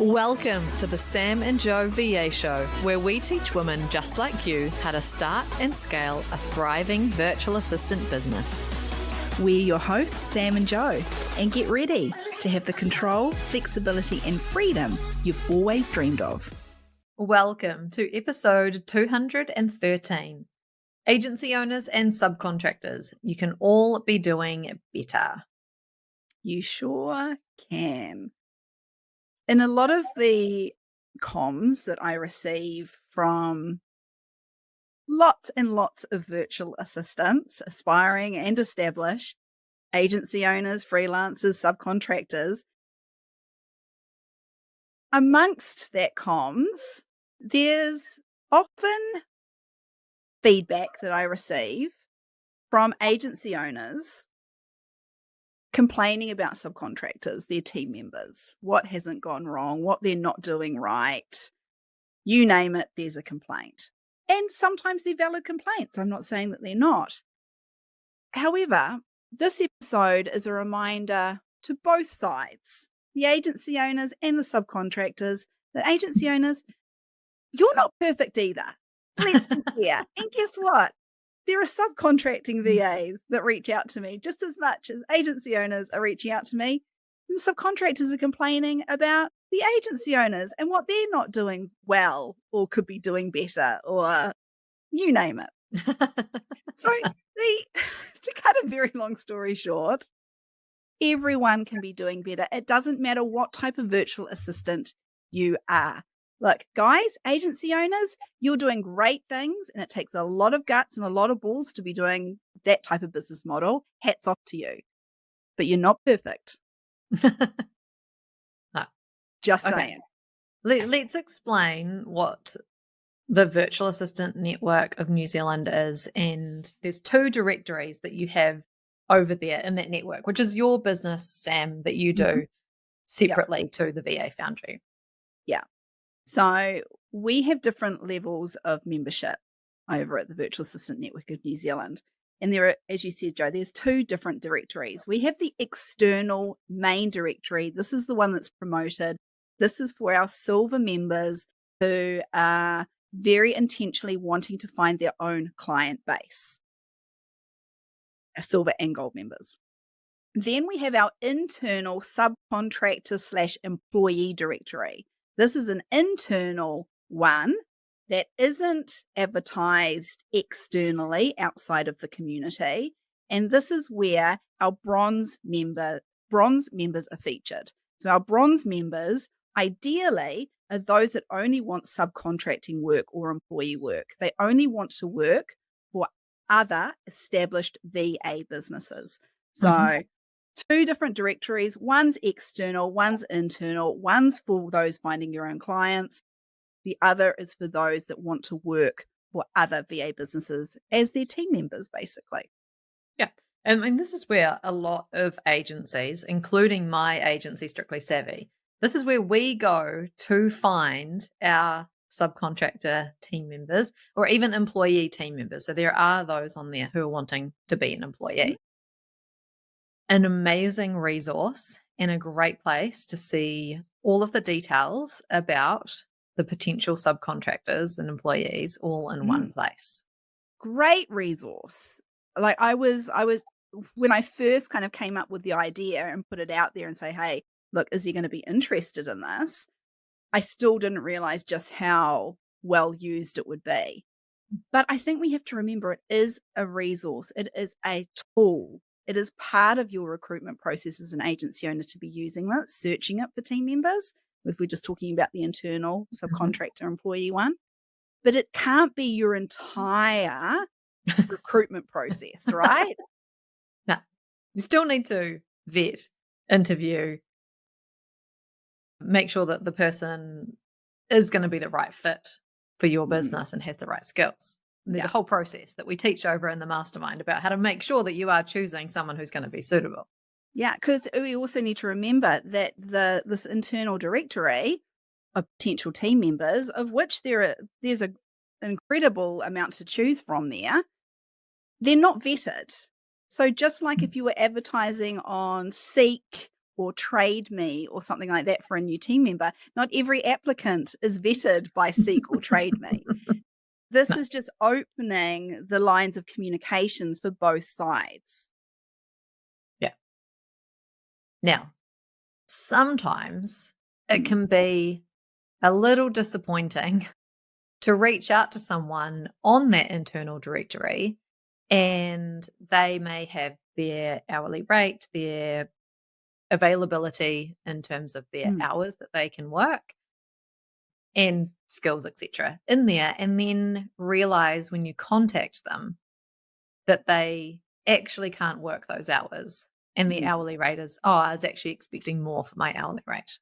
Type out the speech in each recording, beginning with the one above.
Welcome to the Sam and Joe VA Show, where we teach women just like you how to start and scale a thriving virtual assistant business. We're your hosts, Sam and Joe, and get ready to have the control, flexibility, and freedom you've always dreamed of. Welcome to episode 213. Agency owners and subcontractors, you can all be doing better. You sure can. In a lot of the comms that I receive from lots and lots of virtual assistants, aspiring and established, agency owners, freelancers, subcontractors, amongst that comms, there's often feedback that I receive from agency owners complaining about subcontractors, their team members, what hasn't gone wrong, what they're not doing right. You name it, there's a complaint. And sometimes they're valid complaints. I'm not saying that they're not. However, this episode is a reminder to both sides, the agency owners and the subcontractors, that agency owners, you're not perfect either. Let's be clear. And guess what? There are subcontracting VAs that reach out to me just as much as agency owners are reaching out to me. And the subcontractors are complaining about the agency owners and what they're not doing well or could be doing better or you name it. So to cut a very long story short, everyone can be doing better. It doesn't matter what type of virtual assistant you are. Look, guys, agency owners, you're doing great things, and it takes a lot of guts and a lot of balls to be doing that type of business model. Hats off to you. But you're not perfect. No. Just Okay. saying. Let's explain what the Virtual Assistant Network of New Zealand is. And there's two directories that you have over there in that network, which is your business, Sam, that you do separately to the VA Foundry. Yeah. So we have different levels of membership over at the Virtual Assistant Network of New Zealand. And there are, as you said, Joe, there's two different directories. We have the external main directory. This is the one that's promoted. This is for our silver members who are very intentionally wanting to find their own client base. Our silver and gold members. Then we have our internal subcontractor / employee directory. This is an internal one that isn't advertised externally outside of the community. And this is where our bronze members are featured. So our bronze members ideally are those that only want subcontracting work or employee work. They only want to work for other established VA businesses. So two different directories, one's external, one's internal, one's for those finding your own clients. The other is for those that want to work for other VA businesses as their team members, basically. Yeah. And this is where a lot of agencies, including my agency, Strictly Savvy, this is where we go to find our subcontractor team members or even employee team members. So there are those on there who are wanting to be an employee. An amazing resource and a great place to see all of the details about the potential subcontractors and employees all in one place. Great resource. Like I was when I first kind of came up with the idea and put it out there and say, hey, look, is he going to be interested in this? I still didn't realize just how well used it would be. But I think we have to remember it is a resource. It is a tool. It is part of your recruitment process as an agency owner to be using that, searching it for team members, if we're just talking about the internal subcontractor employee one. But it can't be your entire recruitment process, right? No, you still need to vet, interview, make sure that the person is going to be the right fit for your business and has the right skills. There's a whole process that we teach over in the mastermind about how to make sure that you are choosing someone who's going to be suitable. Yeah, because we also need to remember that this internal directory of potential team members, of which there's an incredible amount to choose from there, they're not vetted. So just like if you were advertising on Seek or trade me or something like that for a new team member. Not every applicant is vetted by Seek or Trade Me. This No. is just opening the lines of communications for both sides. Yeah. Now, sometimes it Mm. can be a little disappointing to reach out to someone on that internal directory and they may have their hourly rate, their availability in terms of their Mm. hours that they can work and skills, etc., in there, and then realize when you contact them that they actually can't work those hours and the Mm. hourly rate is, oh, I was actually expecting more for my hourly rate.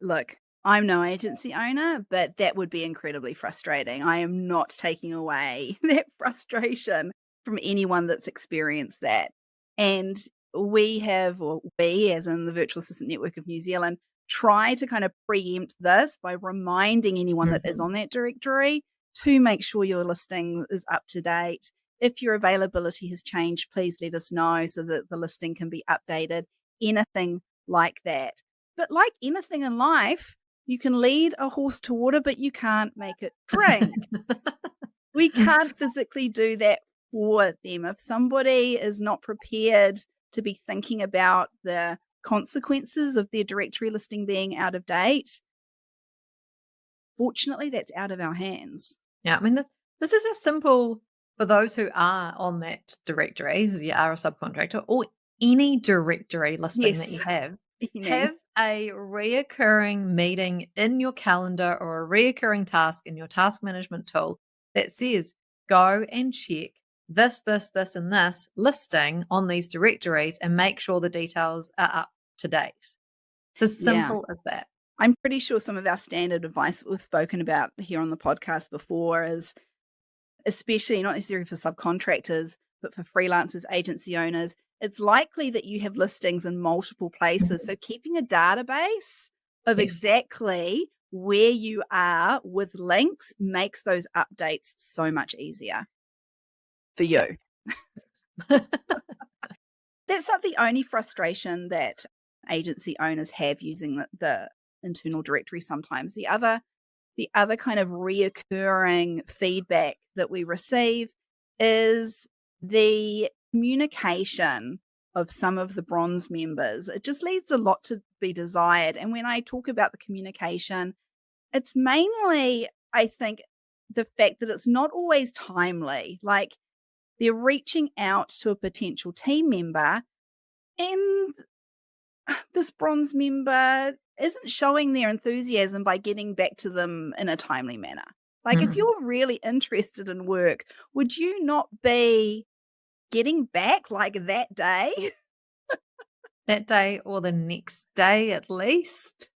Look, I'm no agency owner, but that would be incredibly frustrating. I am not taking away that frustration from anyone that's experienced that. And we have, or we, as in the Virtual Assistant Network of New Zealand, try to kind of preempt this by reminding anyone that is Mhm. on that directory to make sure your listing is up to date. If your availability has changed, please let us know so that the listing can be updated. Anything like that. But like anything in life, you can lead a horse to water, but you can't make it drink. We can't physically do that for them. If somebody is not prepared to be thinking about the consequences of their directory listing being out of date, fortunately, that's out of our hands. Yeah, I mean, this is a simple for those who are on that directory, so you are a subcontractor, or any directory listing that Yes. you have Any. a reoccurring meeting in your calendar or a reoccurring task in your task management tool that says, go and check this, and this listing on these directories and make sure the details are up to date. It's as Yeah. simple as that. I'm pretty sure some of our standard advice that we've spoken about here on the podcast before is, especially not necessarily for subcontractors, but for freelancers, agency owners, it's likely that you have listings in multiple places. Mhm. So keeping a database of Yes. exactly where you are with links makes those updates so much easier for Yeah. you. That's not the only frustration that agency owners have using the internal directory sometimes. The other kind of reoccurring feedback that we receive is the communication of some of the bronze members. It just leaves a lot to be desired. And when I talk about the communication, it's mainly, I think, the fact that it's not always timely. Like they're reaching out to a potential team member and this bronze member isn't showing their enthusiasm by getting back to them in a timely manner. Like, if Mhm. you're really interested in work, would you not be getting back like that day? That day or the next day at least.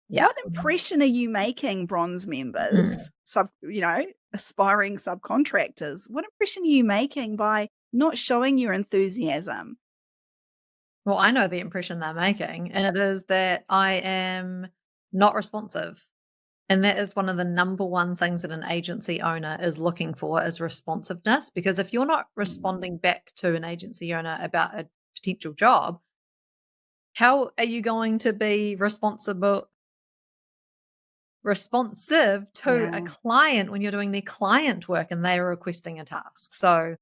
Yeah. What impression are you making, bronze members, Mm. aspiring subcontractors? What impression are you making by not showing your enthusiasm? Well, I know the impression they're making, and it is that I am not responsive. And that is one of the number one things that an agency owner is looking for is responsiveness. Because if you're not Mm. responding back to an agency owner about a potential job, how are you going to be responsive to a Yeah. client when you're doing their client work and they are requesting a task? So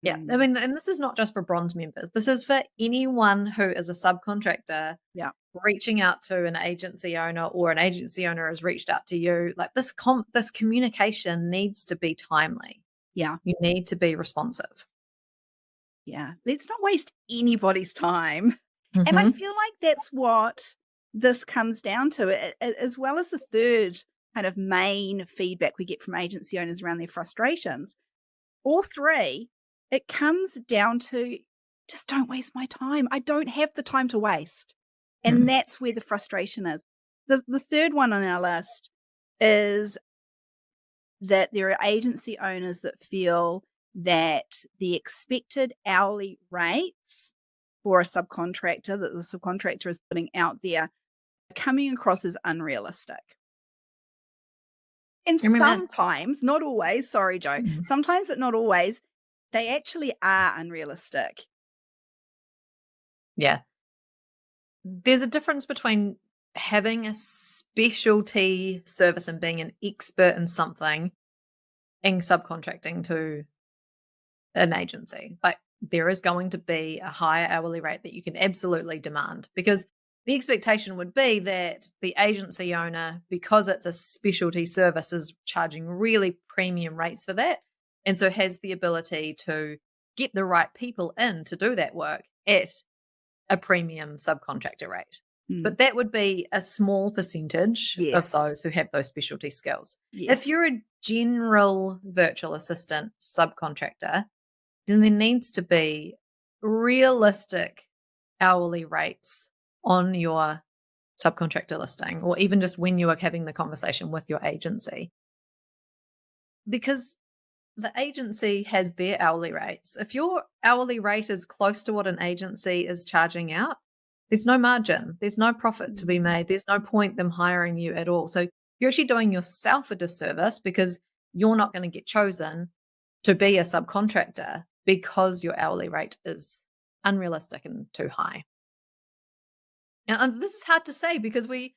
yeah, I Mm. mean, and this is not just for bronze members. This is for anyone who is a subcontractor Yeah. reaching out to an agency owner or an agency owner has reached out to you. Like this communication needs to be timely. Yeah. You need to be responsive. Yeah. Let's not waste anybody's time. And I Mhm. feel like that's what this comes down to, as well as the third kind of main feedback we get from agency owners around their frustrations. All three, it comes down to just don't waste my time. I don't have the time to waste. And Mm. that's where the frustration is. The third one on our list is that there are agency owners that feel that the expected hourly rates for a subcontractor that the subcontractor is putting out there are coming across as unrealistic. And I mean, sometimes, not always, sorry, Joe, mm, sometimes, but not always, they actually are unrealistic. yeah. there's a difference between having a specialty service and being an expert in something and subcontracting to an agency. Like, there is going to be a higher hourly rate that you can absolutely demand, because the expectation would be that the agency owner, because it's a specialty service, is charging really premium rates for that. And so has the ability to get the right people in to do that work at a premium subcontractor rate. Mm. But that would be a small percentage of Yes. those who have those specialty skills. Yes. If you're a general virtual assistant subcontractor, then there needs to be realistic hourly rates on your subcontractor listing, or even just when you are having the conversation with your agency. Because the agency has their hourly rates. If your hourly rate is close to what an agency is charging out, there's no margin, there's no profit to be made, there's no point them hiring you at all. So you're actually doing yourself a disservice, because you're not going to get chosen to be a subcontractor because your hourly rate is unrealistic and too high. And this is hard to say, because we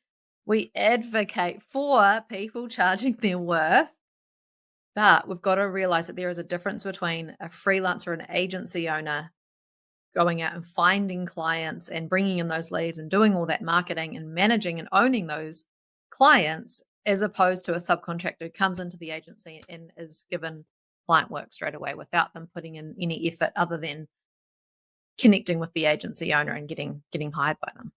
advocate for people charging their worth, but we've got to realize that there is a difference between a freelancer and an agency owner going out and finding clients and bringing in those leads and doing all that marketing and managing and owning those clients, as opposed to a subcontractor who comes into the agency and is given client work straight away without them putting in any effort other than connecting with the agency owner and getting hired by them.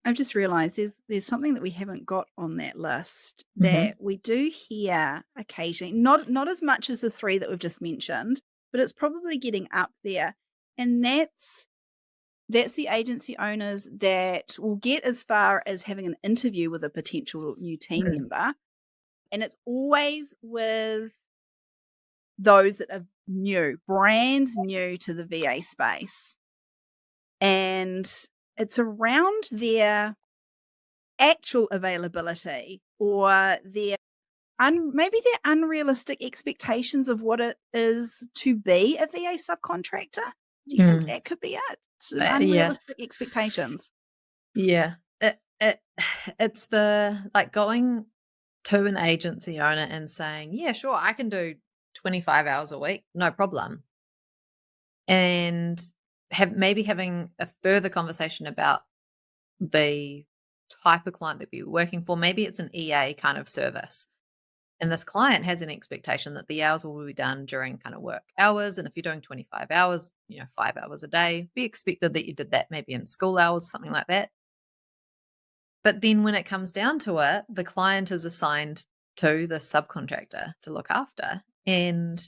I've just realized there's something that we haven't got on that list Mm-hmm. that we do hear occasionally, not as much as the three that we've just mentioned, but it's probably getting up there. And that's the agency owners that will get as far as having an interview with a potential new team member. And it's always with those that are brand new to the VA space. And it's around their actual availability, or maybe their unrealistic expectations of what it is to be a VA subcontractor. Do you think that could be it? Some unrealistic expectations. Yeah. It's the, like, going to an agency owner and saying, yeah, sure, I can do 25 hours a week, no problem. And having a further conversation about the type of client that you're working for. Maybe it's an EA kind of service, and this client has an expectation that the hours will be done during kind of work hours. And if you're doing 25 hours, 5 hours a day, be expected that you did that maybe in school hours, something like that. But then when it comes down to it, the client is assigned to the subcontractor to look after, and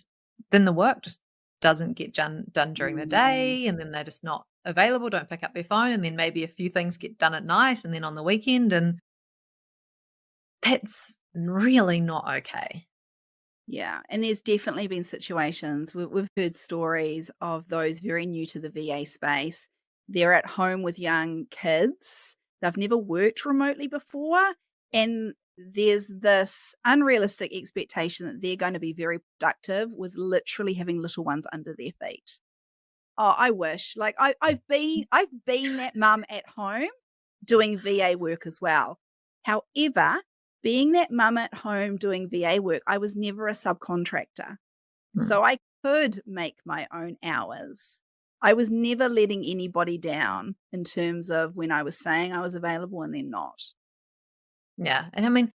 then the work just doesn't get done during the day, and then they're just not available, don't pick up their phone, and then maybe a few things get done at night and then on the weekend, and that's really not okay. Yeah, and there's definitely been situations, we've heard stories of those very new to the VA space. They're at home with young kids. They've never worked remotely before, and there's this unrealistic expectation that they're going to be very productive with literally having little ones under their feet. Oh, I wish. Like, I've been that mum at home doing VA work as well. However, being that mum at home doing VA work, I was never a subcontractor. So I could make my own hours. I was never letting anybody down in terms of when I was saying I was available and then not. Yeah. And I mean,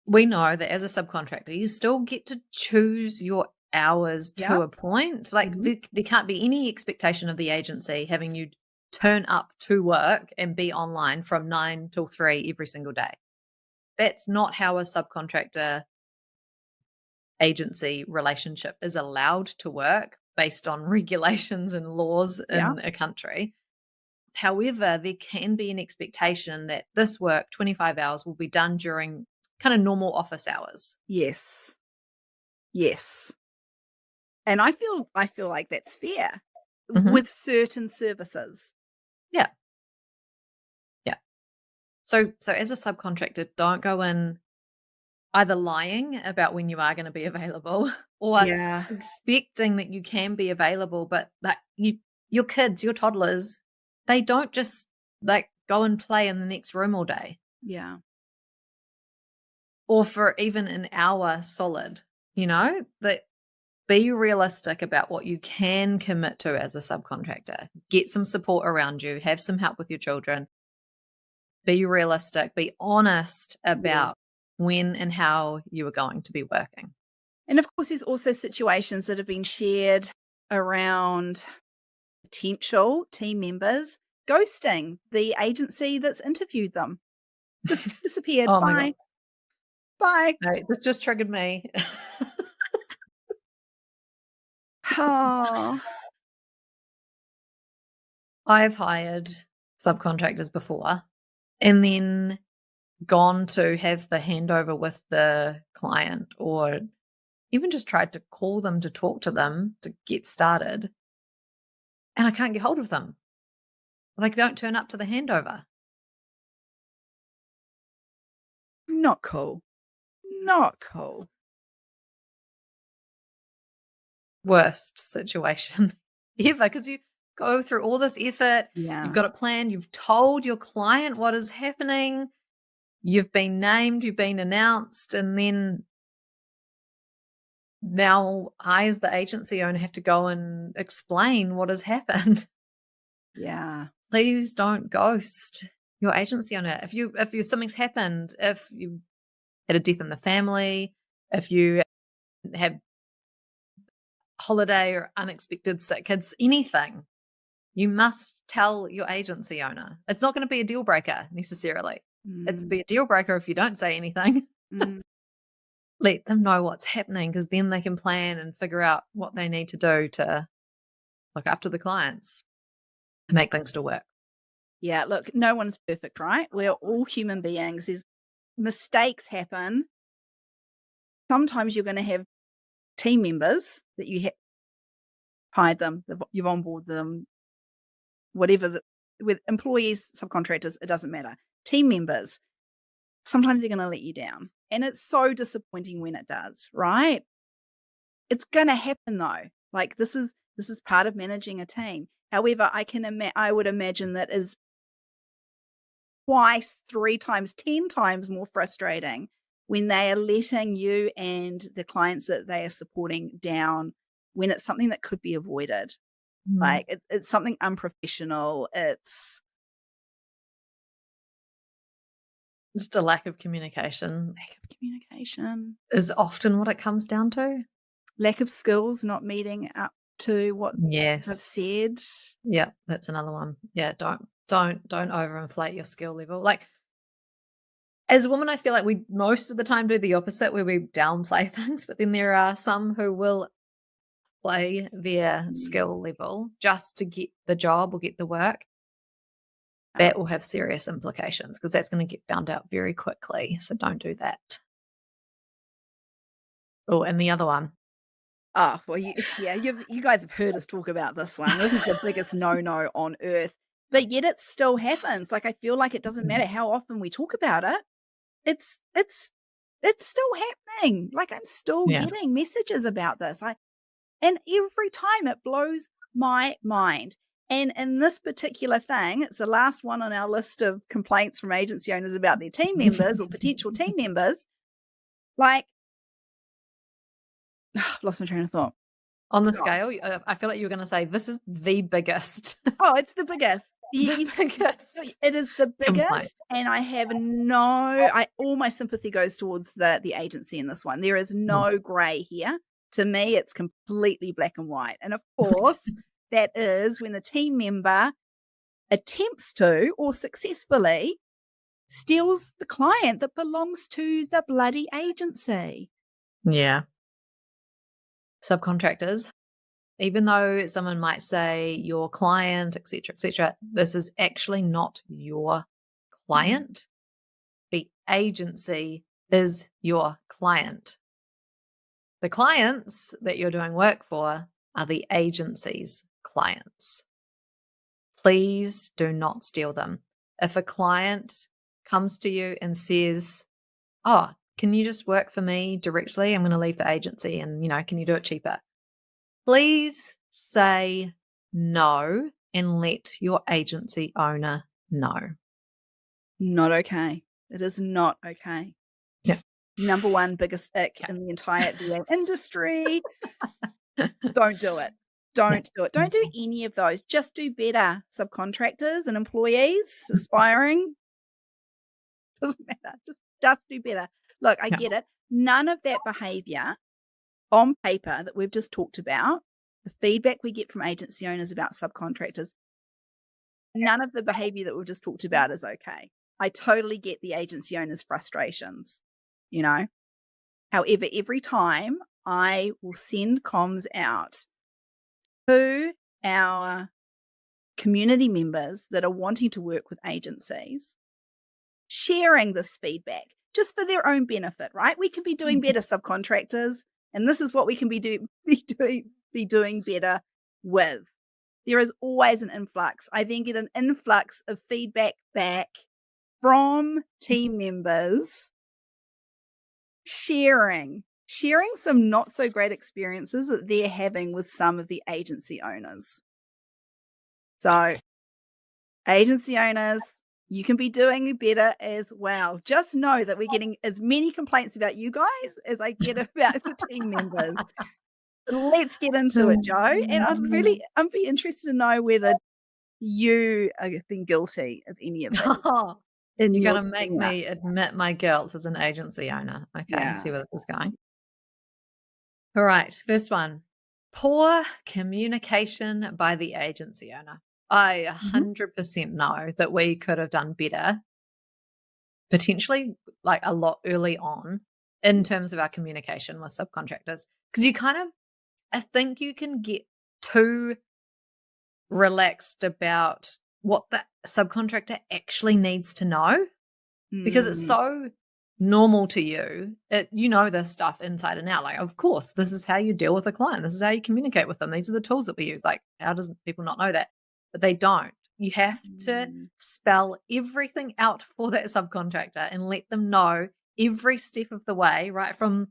we know that as a subcontractor, you still get to choose your hours to a point. Like, there can't be any expectation of the agency having you turn up to work and be online from 9 till 3 every single day. That's not how a subcontractor agency relationship is allowed to work based on regulations and laws in a country. However, there can be an expectation that this work, 25 hours, will be done during kind of normal office hours. Yes. Yes. And I feel like that's fair with certain services. Yeah. Yeah. So as a subcontractor, don't go in either lying about when you are going to be available, or expecting that you can be available, but that your kids, your toddlers, they don't just like go and play in the next room all day Yeah. or for even an hour solid, that be realistic about what you can commit to as a subcontractor. Get some support around you, have some help with your children. Be realistic, be honest Yeah. about when and how you are going to be working. And of course, there's also situations that have been shared around potential team members ghosting the agency that's interviewed them. Just disappeared. Oh my God. Bye. Bye. No, this just triggered me. Oh, I've hired subcontractors before and then gone to have the handover with the client or even just tried to call them to talk to them to get started, and I can't get hold of them. Like, they don't turn up to the handover. not cool. Not cool. Worst situation ever because you go through all this effort, Yeah. you've got it planned, you've told your client what is happening, you've been named, you've been announced, and then now I, as the agency owner, have to go and explain what has happened. Yeah. Please don't ghost your agency owner. If something's happened, if you had a death in the family, if you have holiday or unexpected sick kids, anything, you must tell your agency owner. It's not going to be a deal breaker necessarily. It's Mm, be a deal breaker if you don't say anything. mm. Let them know what's happening because then they can plan and figure out what they need to do to look after the clients to make things to work. Yeah, look, no one's perfect, right? We're all human beings. There's mistakes happen. Sometimes you're going to have team members that you hired them, you've onboarded them, whatever, with employees, subcontractors, it doesn't matter. Team members, sometimes they're going to let you down. And it's so disappointing when it does, right? It's going to happen though. Like this is part of managing a team. However, I would imagine that is twice, 3 times, 10 times more frustrating when they are letting you and the clients that they are supporting down when it's something that could be avoided. Like it's something unprofessional. It's Just a lack of communication lack of communication, is often what it comes down to. lack of skills, not meeting up to what I've Yes. said. Yeah, that's another one. Yeah, don't overinflate your skill level. Like as a woman, I feel like we most of the time do the opposite where we downplay things, but then there are some who will play their skill level just to get the job or get the work. That will have serious implications because that's going to get found out very quickly. So don't do that. Oh, and the other one. Oh, well, you guys have heard us talk about this one. This is the biggest no-no on earth, but yet it still happens. Like, I feel like it doesn't matter how often we talk about it. It's still happening. Like, I'm still Yeah. getting messages about this. And every time it blows my mind. And in this particular thing, it's the last one on our list of complaints from agency owners about their team members or potential team members. Like, lost my train of thought. On the scale, I feel like you were going to say this is the biggest. Oh, it's the biggest. The biggest. It is the complaint. biggest, and I have all my sympathy goes towards the agency in this one. There is no gray here. To me, it's completely black and white. And of course, that is when the team member attempts to or successfully steals the client that belongs to the bloody agency. Yeah. Subcontractors, even though someone might say your client, etc., this is actually not your client. The agency is your client. The clients that you're doing work for are the agency's clients. Please do not steal them. If a client comes to you and says, "Oh, can you just work for me directly? I'm going to leave the agency and, can you do it cheaper?" Please say no and let your agency owner know. Not okay. It is not okay. Yeah. Number one biggest ick in the entire VA industry. Don't do it. Don't do it. Don't do any of those. Just do better, subcontractors and employees aspiring. Doesn't matter. Just do better. Look, I get it. None of that behavior on paper that we've just talked about, the feedback we get from agency owners about subcontractors, none of the behavior that we've just talked about is okay. I totally get the agency owners' frustrations, you know. However, every time I will send comms out to our community members that are wanting to work with agencies, sharing this feedback just for their own benefit, right? We can be doing better, subcontractors, and this is what we can be doing better with. There is always an influx. I then get an influx of feedback back from team members sharing some not so great experiences that they're having with some of the agency owners. So, agency owners, you can be doing better as well. Just know that we're getting as many complaints about you guys as I get about the team members. Let's get into it, Jo. And I'm be interested to know whether you have been guilty of any of it. You're going to make me admit my guilt as an agency owner. Okay, Yeah. see where this is going. All right, first one. Poor communication by the agency owner. I 100% know that we could have done better, potentially like a lot early on in terms of our communication with subcontractors. Because I think you can get too relaxed about what the subcontractor actually needs to know because it's so normal to you. You know this stuff inside and out. Like, of course, this is how you deal with a client. This is how you communicate with them. These are the tools that we use. Like, how does people not know that? But they don't. You have to spell everything out for that subcontractor and let them know every step of the way, right from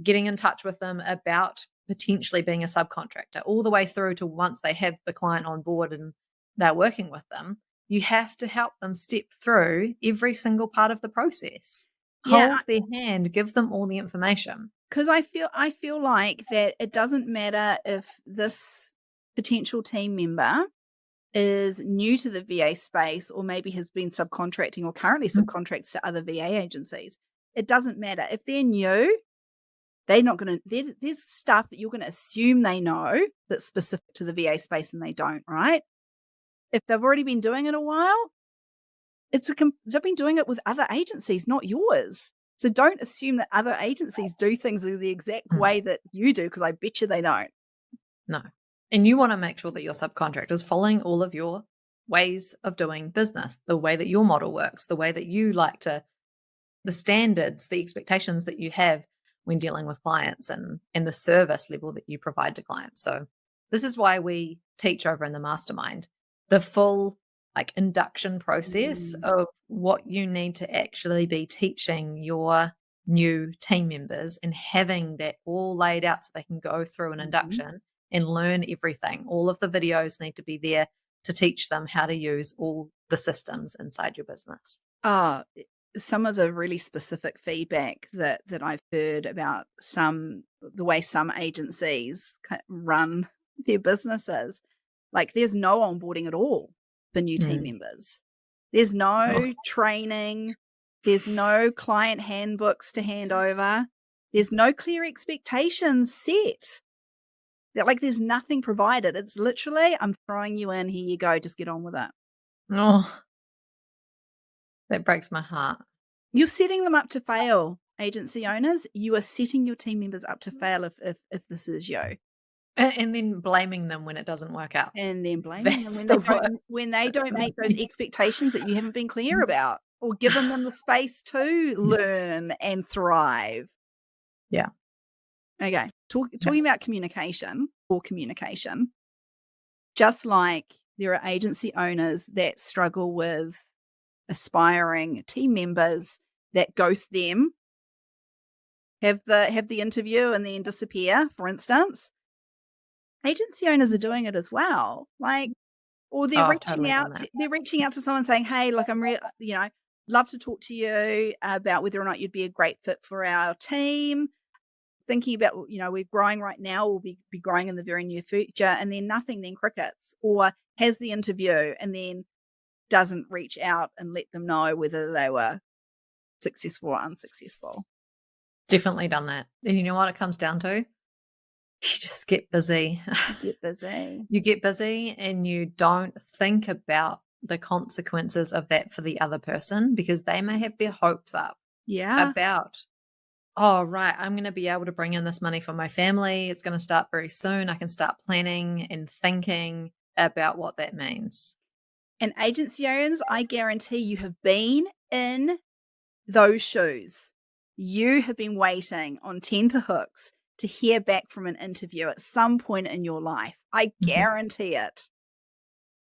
getting in touch with them about potentially being a subcontractor all the way through to once they have the client on board and they're working with them. You have to help them step through every single part of the process. Hold their hand, give them all the information. Because I feel like that it doesn't matter if this potential team member is new to the VA space or maybe has been subcontracting or currently subcontracts to other VA agencies. It doesn't matter. If they're new, they're not going to, there's stuff that you're going to assume they know that's specific to the VA space and they don't, right? If they've already been doing it a while, they've been doing it with other agencies, not yours. So don't assume that other agencies do things the exact way that you do, because I bet you they don't. No. And you want to make sure that your subcontractor is following all of your ways of doing business, the way that your model works, the way that you like to, the standards, the expectations that you have when dealing with clients and the service level that you provide to clients. So this is why we teach over in the mastermind the full like induction process of what you need to actually be teaching your new team members and having that all laid out so they can go through an induction and learn everything. All of the videos need to be there to teach them how to use all the systems inside your business. Some of the really specific feedback that I've heard about the way some agencies run their businesses, like there's no onboarding at all for new team members. There's no training. There's no client handbooks to hand over. There's no clear expectations set. There's nothing provided. It's literally, I'm throwing you in, here you go, just get on with it. Oh, that breaks my heart. You're setting them up to fail, agency owners. You are setting your team members up to fail if this is you. And then blaming them when it doesn't work out. And then blaming them when they don't make those expectations that you haven't been clear about or given them the space to learn and thrive. Yeah. Okay. Talking about communication, just like there are agency owners that struggle with aspiring team members that ghost them, have the interview and then disappear, for instance. Agency owners are doing it as well. Like, Or they're Oh, I've reaching totally out. done that. They're reaching out to someone saying, "Hey, look, love to talk to you about whether or not you'd be a great fit for our team. Thinking about, we're growing right now. We'll be growing in the very near future." And then nothing, then crickets. Or has the interview and then doesn't reach out and let them know whether they were successful or unsuccessful. Definitely done that. And you know what it comes down to? You just get busy. Get busy. You get busy and you don't think about the consequences of that for the other person, because they may have their hopes up Yeah. about, oh, right, I'm going to be able to bring in this money for my family. It's going to start very soon. I can start planning and thinking about what that means. And agency owners, I guarantee you have been in those shoes. You have been waiting on tenterhooks to hear back from an interview at some point in your life. I guarantee it.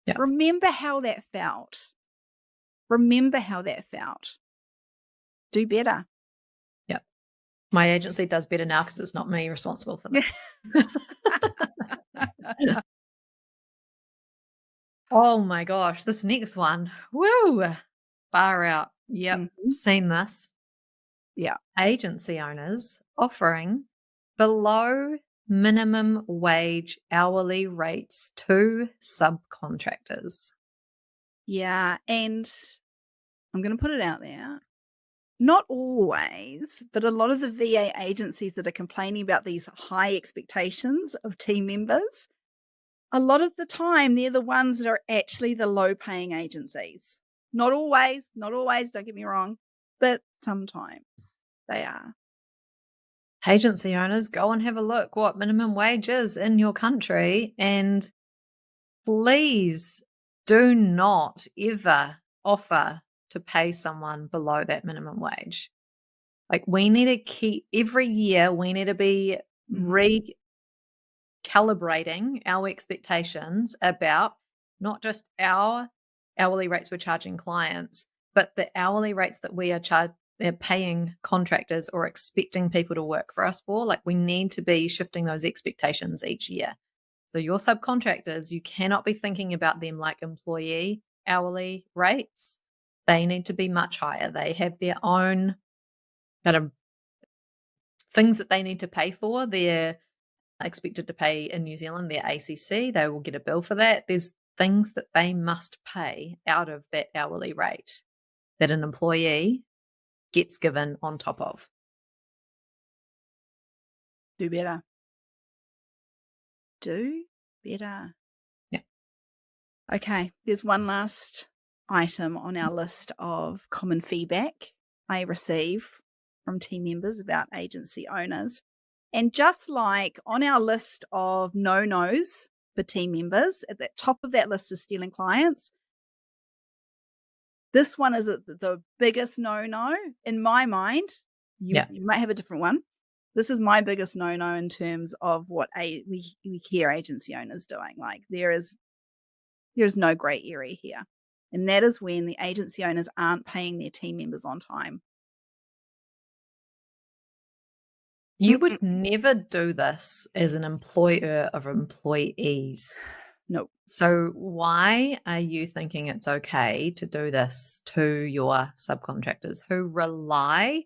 Yeah. Remember how that felt. Remember how that felt. Do better. Yeah. My agency does better now because it's not me responsible for that. Oh my gosh, this next one. Woo! Far out. Yep. Mhm. Seen this. Yeah. Agency owners offering below minimum wage hourly rates to subcontractors. Yeah. And I'm going to put it out there. Not always, but a lot of the VA agencies that are complaining about these high expectations of team members, a lot of the time they're the ones that are actually the low paying agencies. Not always, don't get me wrong, but sometimes they are. Agency owners, go and have a look what minimum wage is in your country, and please do not ever offer to pay someone below that minimum wage. Like, we need to keep every year, we need to be recalibrating our expectations about not just our hourly rates we're charging clients, but the hourly rates that we are paying contractors or expecting people to work for us for. Like, we need to be shifting those expectations each year. So your subcontractors, you cannot be thinking about them like employee hourly rates. They need to be much higher. They have their own kind of things that they need to pay for. They're expected to pay in New Zealand, their ACC. They will get a bill for that. There's things that they must pay out of that hourly rate that an employee gets given on top of. Do better. Do better. Yeah. Okay, there's one last item on our list of common feedback I receive from team members about agency owners. And just like on our list of no-nos for team members, at the top of that list is stealing clients. This one is the biggest no-no in my mind. You might have a different one. This is my biggest no-no in terms of what we hear agency owners doing. Like, there's no gray area here. And that is when the agency owners aren't paying their team members on time. You would never do this as an employer of employees. No. So why are you thinking it's okay to do this to your subcontractors who rely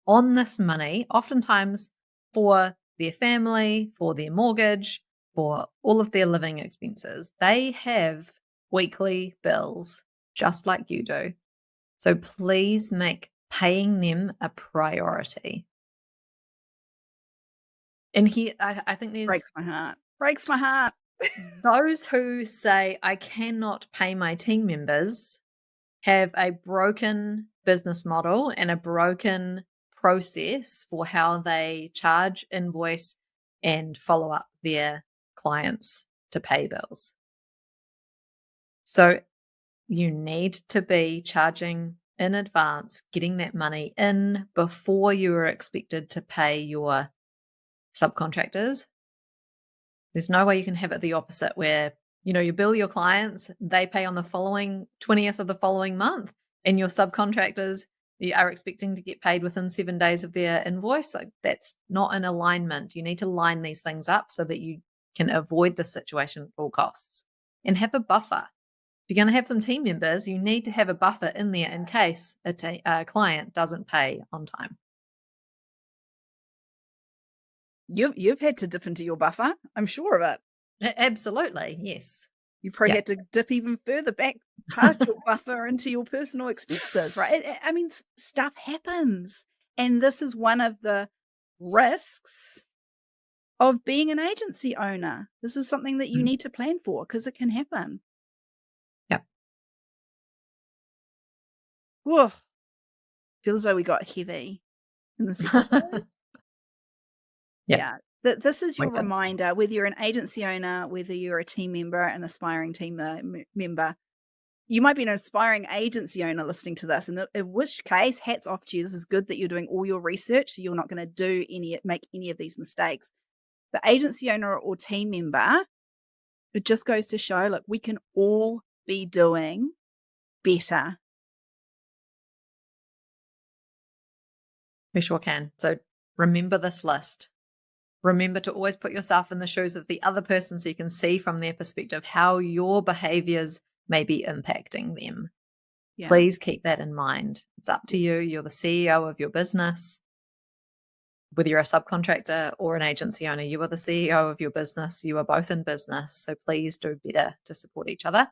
on this money, oftentimes for their family, for their mortgage, for all of their living expenses? They have weekly bills just like you do. So please make paying them a priority. And here, I think there's Breaks my heart. those who say, I cannot pay my team members, have a broken business model and a broken process for how they charge, invoice, and follow up their clients to pay bills. So you need to be charging in advance, getting that money in before you are expected to pay your subcontractors. There's no way you can have it the opposite where, you bill your clients, they pay on the following 20th of the following month, and your subcontractors are expecting to get paid within 7 days of their invoice. Like, that's not in alignment. You need to line these things up so that you can avoid this situation at all costs. and have a buffer. If you're going to have some team members, you need to have a buffer in there in case a client doesn't pay on time. You've had to dip into your buffer, I'm sure of it. Absolutely, yes. You probably had to dip even further back past your buffer into your personal expenses, right? I mean, stuff happens. And this is one of the risks of being an agency owner. This is something that you need to plan for because it can happen. Yep. Whoa. Feels as though we got heavy in this episode. Yeah. This is your reminder, whether you're an agency owner, whether you're a team member, an aspiring team member. You might be an aspiring agency owner listening to this, and in which case, hats off to you. This is good that you're doing all your research, so you're not going to make any of these mistakes. But agency owner or team member, it just goes to show, look, we can all be doing better. We sure can. So remember this list. Remember to always put yourself in the shoes of the other person so you can see from their perspective how your behaviors may be impacting them. Yeah. Please keep that in mind. It's up to you. You're the CEO of your business. Whether you're a subcontractor or an agency owner, you are the CEO of your business. You are both in business. So please do better to support each other.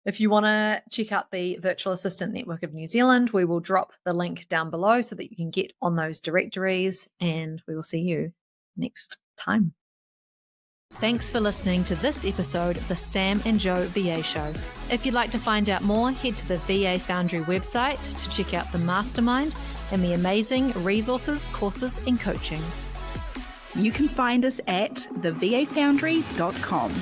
If you want to check out the Virtual Assistant Network of New Zealand, we will drop the link down below so that you can get on those directories, and we will see you next time. Thanks for listening to this episode of the Sam and Joe VA Show. If you'd like to find out more, head to the VA Foundry website to check out the mastermind and the amazing resources, courses, and coaching. You can find us at thevafoundry.com.